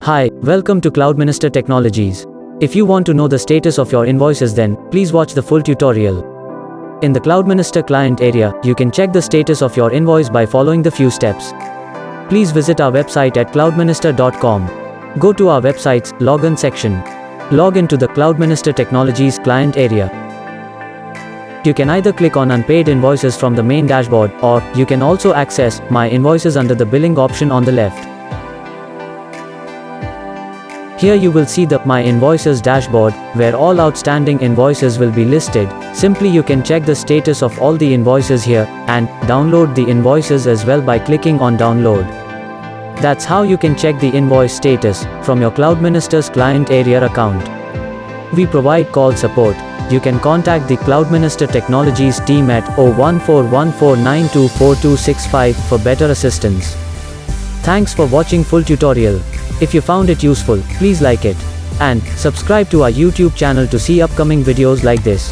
Hi, welcome to Cloudminister Technologies. If you want to know the status of your invoices, then please watch the full tutorial. In the Cloudminister client area, you can check the status of your invoice by following the few steps. Please visit our website at cloudminister.com. Go to our website's login section. Log into the Cloudminister Technologies client area. You can either click on unpaid invoices from the main dashboard, or you can also access My Invoices under the billing option on the left. Here you will see the My Invoices dashboard, where all outstanding invoices will be listed. Simply you can check the status of all the invoices here, and download the invoices as well by clicking on download. That's how you can check the invoice status from your Cloudminister's client area account. We provide call support. You can contact the Cloudminister Technologies team at 01414924265 for better assistance. Thanks for watching full tutorial. If you found it useful, please like it and subscribe to our YouTube channel to see upcoming videos like this.